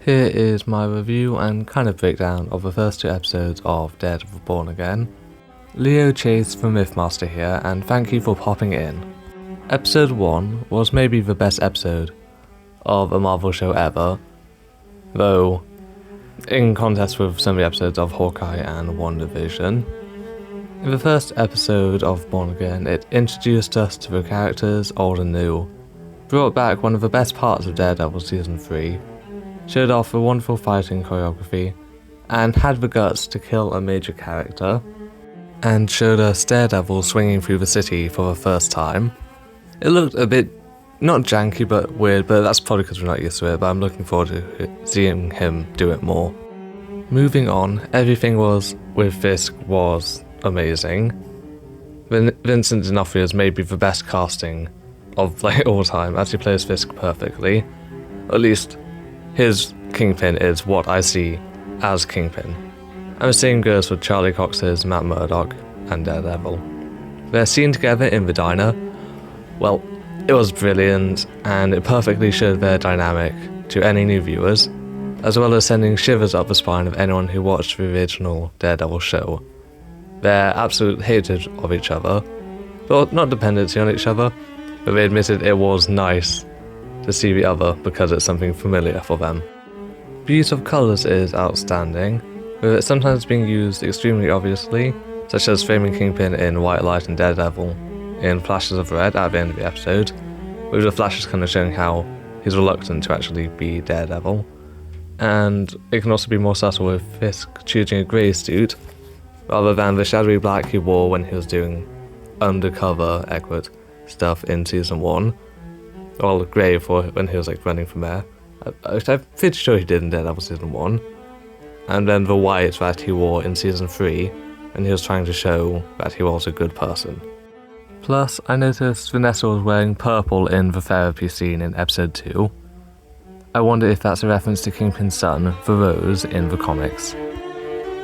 Here is my review and kind of breakdown of the first two episodes of Daredevil Born Again. Leo Chase from Mythmaster here, and thank you for popping in. Episode 1 was maybe the best episode of a Marvel show ever, though in contest with some of the episodes of Hawkeye and WandaVision. In the first episode of Born Again, it introduced us to the characters old and new, brought back one of the best parts of Daredevil Season 3, showed off the wonderful fighting choreography, and had the guts to kill a major character, and showed us Daredevil swinging through the city for the first time. It looked a bit, not janky but weird, but that's probably because we're not used to it, but I'm looking forward to seeing him do it more. Moving on, everything with Fisk was amazing. Vincent D'Onofrio is maybe the best casting of all time, as he plays Fisk perfectly. At least his Kingpin is what I see as Kingpin. And the same goes for Charlie Cox's Matt Murdock and Daredevil. Their scene together in the diner, well, it was brilliant, and it perfectly showed their dynamic to any new viewers, as well as sending shivers up the spine of anyone who watched the original Daredevil show. Their absolute hatred of each other, but not dependency on each other, but they admitted it was nice to see the other because it's something familiar for them. The use of colours is outstanding, with it sometimes being used extremely obviously, such as framing Kingpin in white light and Daredevil in flashes of red at the end of the episode, with the flashes kind of showing how he's reluctant to actually be Daredevil. And it can also be more subtle with Fisk choosing a grey suit, rather than the shadowy black he wore when he was doing undercover stuff in Season 1. Well, grey for when he was running from there, which I'm pretty sure he did in Daredevil Season 1. And then the white that he wore in Season 3, and he was trying to show that he was a good person. Plus, I noticed Vanessa was wearing purple in the therapy scene in Episode 2. I wonder if that's a reference to Kingpin's son, the Rose, in the comics.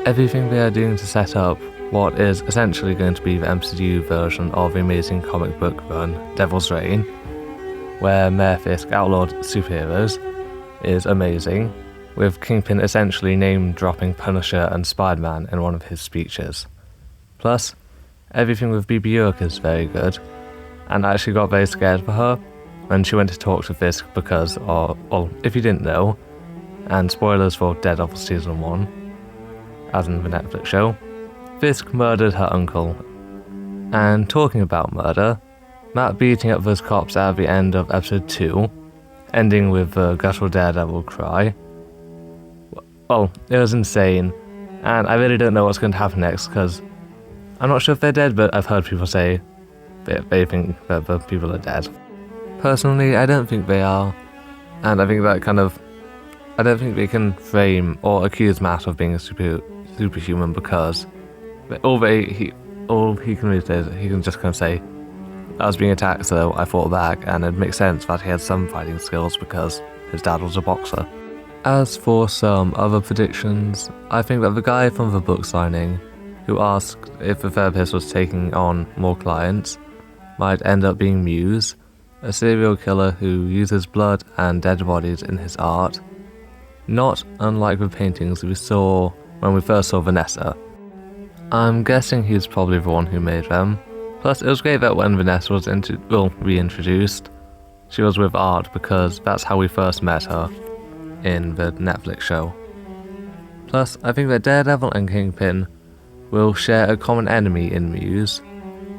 Everything they are doing to set up what is essentially going to be the MCU version of the amazing comic book run, Devil's Reign, where Mayor Fisk outlawed superheroes, is amazing, with Kingpin essentially name-dropping Punisher and Spider-Man in one of his speeches. Plus, everything with Bibi York is very good, and I actually got very scared for her when she went to talk to Fisk because, if you didn't know, and spoilers for Daredevil Season 1, as in the Netflix show, Fisk murdered her uncle. And talking about murder, Matt beating up those cops at the end of Episode 2, ending with the guttural Daredevil cry. Well, it was insane, and I really don't know what's going to happen next, because I'm not sure if they're dead, but I've heard people say they think that the people are dead. Personally, I don't think they are, and I think that I don't think they can frame or accuse Matt of being a superhuman, because all he can really say is he can just kind of say, I was being attacked, so I fought back, and it makes sense that he had some fighting skills because his dad was a boxer. As for some other predictions, I think that the guy from the book signing, who asked if the therapist was taking on more clients, might end up being Muse, a serial killer who uses blood and dead bodies in his art, not unlike the paintings we saw when we first saw Vanessa. I'm guessing he's probably the one who made them. Plus, it was great that when Vanessa was reintroduced, she was with Art, because that's how we first met her in the Netflix show. Plus, I think that Daredevil and Kingpin will share a common enemy in Muse,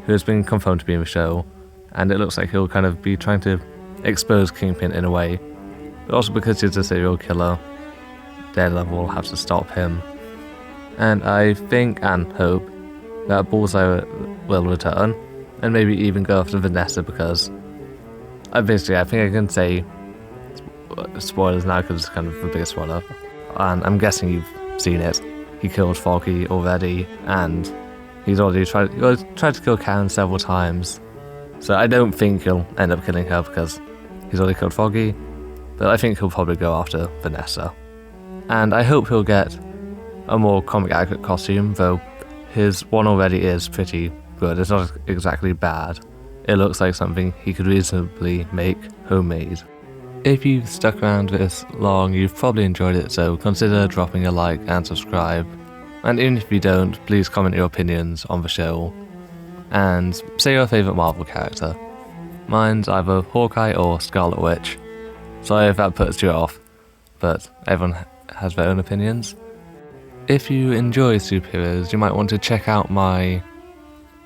who has been confirmed to be in the show, and it looks like he'll kind of be trying to expose Kingpin in a way, but also because he's a serial killer, Daredevil will have to stop him. And I think and hope that Bullseye will return, and maybe even go after Vanessa, because I think I can say spoilers now because it's kind of the biggest spoiler, and I'm guessing you've seen it. He killed Foggy already, and he's already tried to kill Karen several times, so I don't think he'll end up killing her because he's already killed Foggy, but I think he'll probably go after Vanessa. And I hope he'll get a more comic accurate costume, though his one already is pretty good. It's not exactly bad. It looks like something he could reasonably make homemade. If you've stuck around this long, you've probably enjoyed it, so consider dropping a like and subscribe. And even if you don't, please comment your opinions on the show. And say your favourite Marvel character. Mine's either Hawkeye or Scarlet Witch. Sorry if that puts you off, but everyone has their own opinions. If you enjoy superheroes, you might want to check out my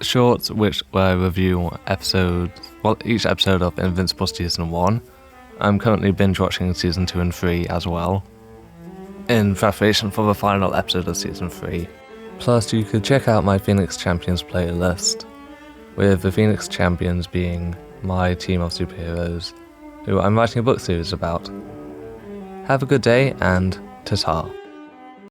shorts, which where I review each episode of Invincible Season 1. I'm currently binge watching Season 2 and 3 as well, in preparation for the final episode of Season 3. Plus, you could check out my Phoenix Champions playlist, with the Phoenix Champions being my team of superheroes, who I'm writing a book series about. Have a good day, and ta-ta.